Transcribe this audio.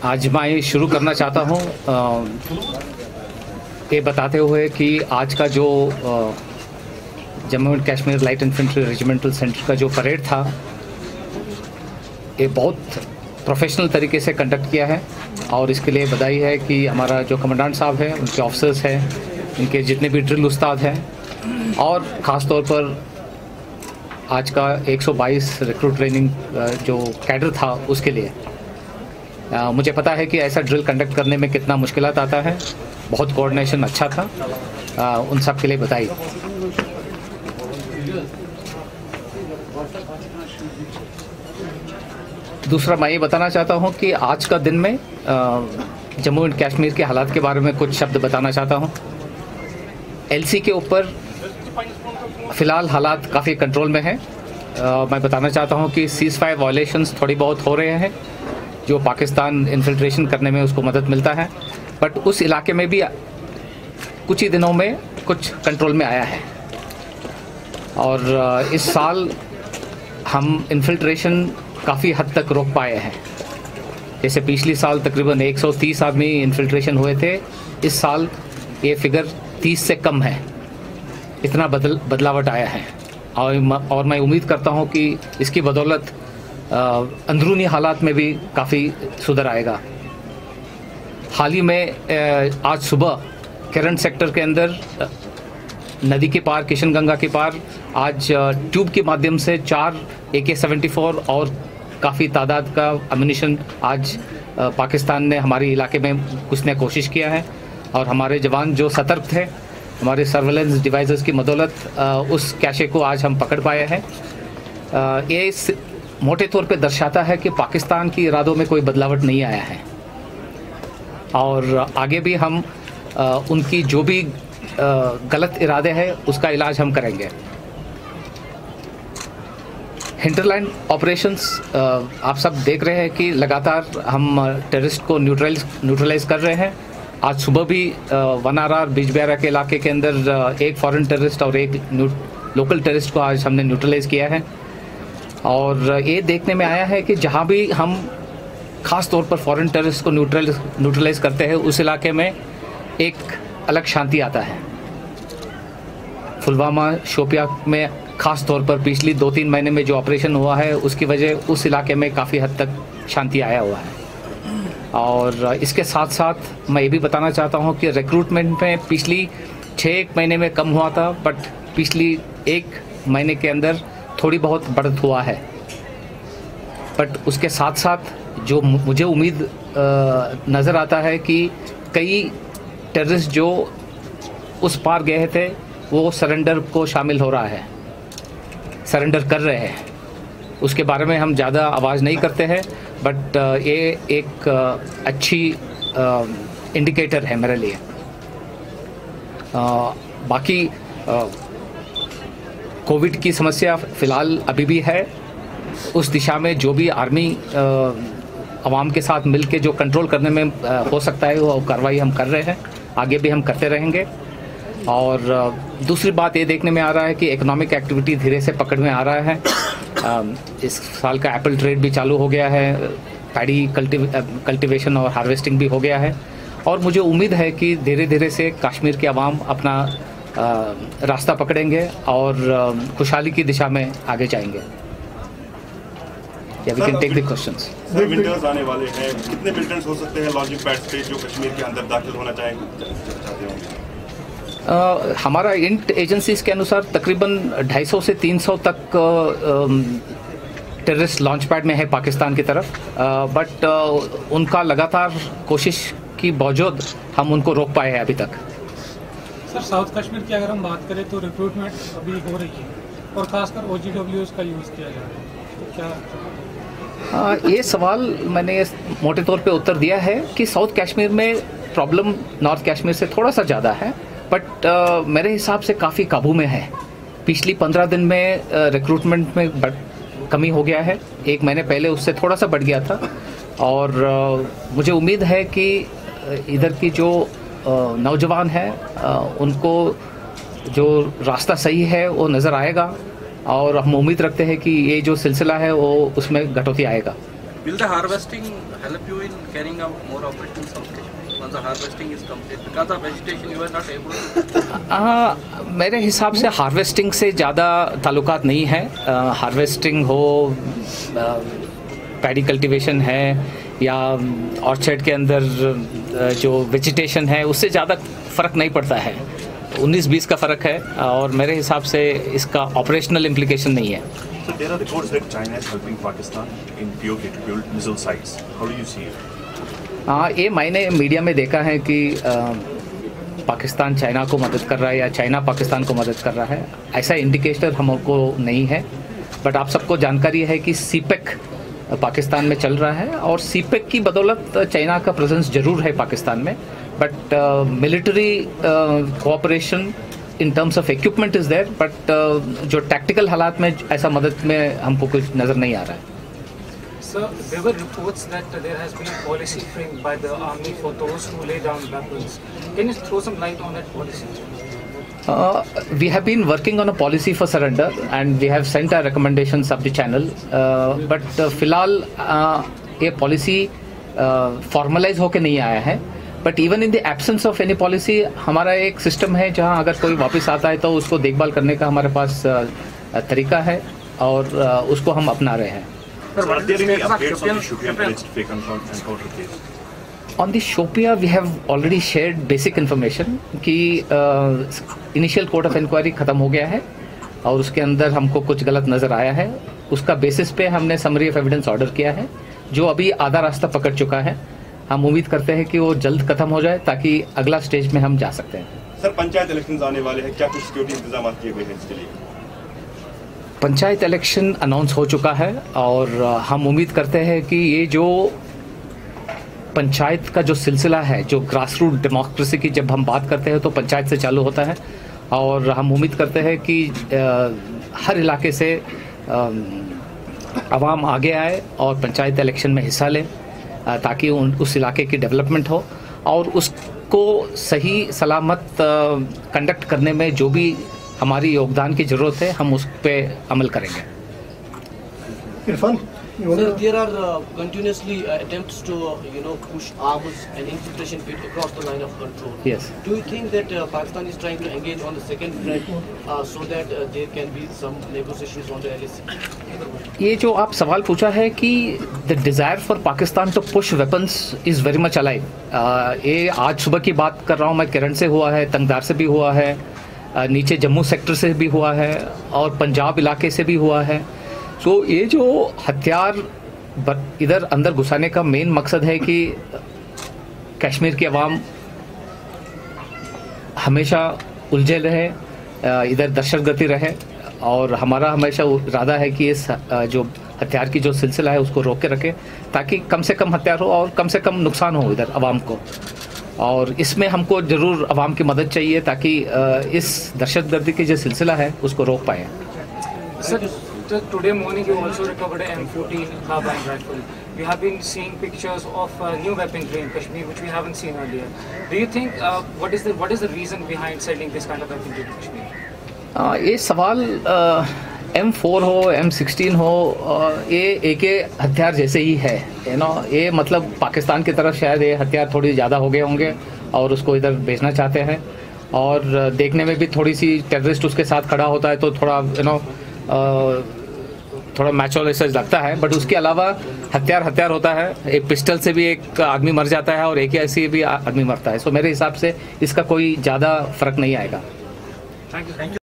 आज मैं शुरू करना चाहता हूँ ये बताते हुए कि आज का जो Jammu and Kashmir light infantry regimental centre का जो परेड था, ये बहुत प्रोफेशनल तरीके से कंडक्ट किया है और इसके लिए बधाई है कि हमारा जो कमांडेंट साहब है, उनके ऑफिसर्स हैं, इनके जितने भी ड्रिल उस्ताद हैं और ख़ास तौर पर आज का 122 रिक्रूट ट्रेनिंग जो कैडर था उसके लिए। मुझे पता है कि ऐसा ड्रिल कंडक्ट करने में कितना मुश्किलात आता है, बहुत कोऑर्डिनेशन अच्छा था, उन सब के लिए बधाई। दूसरा मैं ये बताना चाहता हूँ कि आज का दिन में जम्मू एंड कश्मीर के हालात के बारे में कुछ शब्द बताना चाहता हूँ। एलसी के ऊपर फ़िलहाल हालात काफ़ी कंट्रोल में हैं। मैं बताना चाहता हूँ कि सीज़फायर वायलेशंस थोड़ी बहुत हो रहे हैं, जो पाकिस्तान इन्फिल्ट्रेशन करने में उसको मदद मिलता है, बट उस इलाके में भी कुछ ही दिनों में कुछ कंट्रोल में आया है। और इस साल हम इन्फिल्ट्रेशन काफ़ी हद तक रोक पाए हैं। जैसे पिछली साल तकरीबन 130 आदमी इन्फिल्ट्रेशन हुए थे, इस साल ये फिगर 30 से कम है। इतना बदलावट आया है और मैं उम्मीद करता हूँ कि इसकी बदौलत अंदरूनी हालात में भी काफ़ी सुधार आएगा। हाल ही में आज सुबह केरन सेक्टर के अंदर नदी के पार, किशनगंगा के पार, आज ट्यूब के माध्यम से 4 AK-74 और काफ़ी तादाद का अम्यूनिशन आज पाकिस्तान ने हमारे इलाके में घुसने की कोशिश किया है और हमारे जवान जो सतर्क थे, हमारे सर्वेलेंस डिवाइसेस की बदौलत उस कैशे को आज हम पकड़ पाए हैं। ये मोटे तौर पे दर्शाता है कि पाकिस्तान की इरादों में कोई बदलावट नहीं आया है और आगे भी हम उनकी जो भी गलत इरादे हैं उसका इलाज हम करेंगे। हिंटरलैंड ऑपरेशंस आप सब देख रहे हैं कि लगातार हम टेररिस्ट को न्यूट्रलाइज कर रहे हैं। आज सुबह भी वनारार बिजबिहारा के इलाके के अंदर एक फॉरेन टेररिस्ट और एक लोकल टेररिस्ट को आज हमने न्यूट्रलाइज किया है और ये देखने में आया है कि जहाँ भी हम ख़ास तौर पर फॉरेन टेररिस्ट को न्यूट्रलाइज करते हैं उस इलाके में एक अलग शांति आता है। पुलवामा, शोपिया में ख़ास तौर पर पिछली 2-3 महीने में जो ऑपरेशन हुआ है उसकी वजह उस इलाके में काफ़ी हद तक शांति आया हुआ है। और इसके साथ साथ मैं ये भी बताना चाहता हूँ कि रिक्रूटमेंट में पिछली 6 महीने में कम हुआ था, बट पिछली 1 महीने के अंदर थोड़ी बहुत बढ़त हुआ है। बट उसके साथ साथ जो मुझे उम्मीद नज़र आता है कि कई टेररिस्ट जो उस पार गए थे वो सरेंडर को शामिल हो रहा है, सरेंडर कर रहे हैं। उसके बारे में हम ज़्यादा आवाज़ नहीं करते हैं, बट ये एक अच्छी इंडिकेटर है मेरे लिए। बाकी कोविड की समस्या फ़िलहाल अभी भी है, उस दिशा में जो भी आर्मी आवाम के साथ मिल के जो कंट्रोल करने में हो सकता है वो कार्रवाई हम कर रहे हैं, आगे भी हम करते रहेंगे। और दूसरी बात ये देखने में आ रहा है कि इकोनॉमिक एक्टिविटी धीरे से पकड़ में आ रहा है। इस साल का एप्पल ट्रेड भी चालू हो गया है, पैडी कल्टीवेशन और हार्वेस्टिंग भी हो गया है और मुझे उम्मीद है कि धीरे धीरे से कश्मीर के अवाम अपना रास्ता पकड़ेंगे और खुशहाली की दिशा में आगे जाएंगे। Yeah, we can take the questions. Sir, winters आने वाले हैं, कितने विंटर्स हो सकते हैं लॉन्चिंग पैड्स पे जो कश्मीर के अंदर दाखिल होना चाहते हो? हमारा इंट एजेंसीज के अनुसार तकरीबन 250 से 300 तक टेररिस्ट लॉन्च पैड में है पाकिस्तान की तरफ, बट उनका लगातार कोशिश की बावजूद हम उनको रोक पाए हैं अभी तक। सर, साउथ कश्मीर की अगर हम बात करें तो रिक्रूटमेंट अभी हो रही है और खासकर OGWs का यूज़ किया जा रहा है, तो क्या ये सवाल मैंने मोटे तौर पे उत्तर दिया है कि साउथ कश्मीर में प्रॉब्लम नॉर्थ कश्मीर से थोड़ा सा ज़्यादा है, बट मेरे हिसाब से काफ़ी काबू में है। पिछली 15 दिन में रिक्रूटमेंट में कमी हो गया है, 1 महीने पहले उससे थोड़ा सा बढ़ गया था और मुझे उम्मीद है कि इधर की जो नौजवान हैं उनको जो रास्ता सही है वो नज़र आएगा और हम उम्मीद रखते हैं कि ये जो सिलसिला है वो उसमें कटौती आएगा। Will the harvesting help you in carrying out more operations in Kashmir once the harvesting is complete? Because of vegetation you are not able to. मेरे हिसाब से हार्वेस्टिंग से ज़्यादा ताल्लुकात नहीं है। हार्वेस्टिंग हो, पैडी कल्टीवेशन है या ऑर्चर्ड के अंदर जो वेजिटेशन है उससे ज़्यादा फ़र्क नहीं पड़ता है। 19-20 का फ़र्क है और मेरे हिसाब से इसका ऑपरेशनल इम्प्लीकेशन नहीं है। So there are reports that China is helping Pakistan in POK to build missile sites. How do you see it? ये मैंने मीडिया में देखा है कि पाकिस्तान चाइना को मदद कर रहा है या चाइना पाकिस्तान को मदद कर रहा है। ऐसा इंडिकेटर हमको नहीं है, बट आप सबको जानकारी है कि सीपेक पाकिस्तान में चल रहा है और सीपेक की बदौलत चाइना का प्रेजेंस जरूर है पाकिस्तान में, but military cooperation in terms of equipment is there, but जो टैक्टिकल हालात में ऐसा मदद में हमको कुछ नज़र नहीं आ रहा है। Sir, there were reports that there has been policy framed by the army for those who lay down weapons. Can you throw some light on that policy? We have been working on a policy for surrender and we have sent our recommendations up the channel, but फिलहाल ये policy formalise होके नहीं आया है। But even in the absence of any policy हमारा एक system है जहां अगर कोई वापस आता है तो उसको देखभाल करने का हमारे पास तरीका है और उसको हम अपना रहे हैं। On the Shopian we have already shared basic information कि इनिशियल कोर्ट ऑफ इंक्वायरी ख़त्म हो गया है और उसके अंदर हमको कुछ गलत नज़र आया है। उसका बेसिस पे हमने समरी ऑफ एविडेंस ऑर्डर किया है जो अभी आधा रास्ता पकड़ चुका है। हम उम्मीद करते हैं कि वो जल्द खत्म हो जाए ताकि अगला स्टेज में हम जा सकते हैं। सर, पंचायत इलेक्शंस आने वाले हैं, क्या कुछ सिक्योरिटी इंतजाम किए गए हैं इसके लिए? पंचायत इलेक्शन अनाउंस हो चुका है और हम उम्मीद करते हैं कि ये जो पंचायत का जो सिलसिला है, जो ग्रास रूट डेमोक्रेसी की जब हम बात करते हैं तो पंचायत से चालू होता है और हम उम्मीद करते हैं कि हर इलाके से आवाम आगे आए और पंचायत इलेक्शन में हिस्सा लें ताकि उस इलाके की डेवलपमेंट हो और उसको सही सलामत कंडक्ट करने में जो भी हमारी योगदान की ज़रूरत है हम उस पर अमल करेंगे। Irfan, Sir, there are continuously attempts to push arms and infiltration bit across the line of control. Yes. Do you think that Pakistan is trying to engage on the second front so that there can be some negotiations on the LAC? ये जो आप सवाल पूछा है कि the desire for Pakistan to push weapons is very much alive. ये आज सुबह की बात कर रहा हूँ मैं, केरन से हुआ है, तंगदार से भी हुआ है, नीचे जम्मू सेक्टर से भी हुआ है और पंजाब इलाके से भी हुआ है। तो ये जो हथियार इधर अंदर घुसाने का मेन मकसद है कि कश्मीर की आवाम हमेशा उलझे रहे, इधर दहशतगर्दी रहे और हमारा हमेशा इरादा है कि इस जो हथियार की जो सिलसिला है उसको रोक के रखें ताकि कम से कम हथियार हो और कम से कम नुकसान हो इधर आवाम को। और इसमें हमको ज़रूर आवाम की मदद चाहिए ताकि इस दहशतगर्दी की जो सिलसिला है उसको रोक पाएँ। Today morning you also recovered an M14 carbine rifle. We have been seeing pictures of new weaponry in Kashmir which we haven't seen earlier. Do you think what is the reason behind selling this kind of weaponry to Kashmir? ये सवाल M4 हो, M16 हो, ये एक हथियार जैसे ही है, ये मतलब पाकिस्तान की तरफ शायद ये हथियार थोड़ी ज़्यादा हो गए होंगे और उसको इधर भेजना चाहते हैं और देखने में भी थोड़ी सी टेररिस्ट उसके साथ खड़ा होता है तो थोड़ा थोड़ा मैचुअल ऐसा लगता है, बट उसके अलावा हथियार होता है। एक पिस्टल से भी एक आदमी मर जाता है और एक ऐसे भी आदमी मरता है। सो मेरे हिसाब से इसका कोई ज़्यादा फर्क नहीं आएगा। Thank you.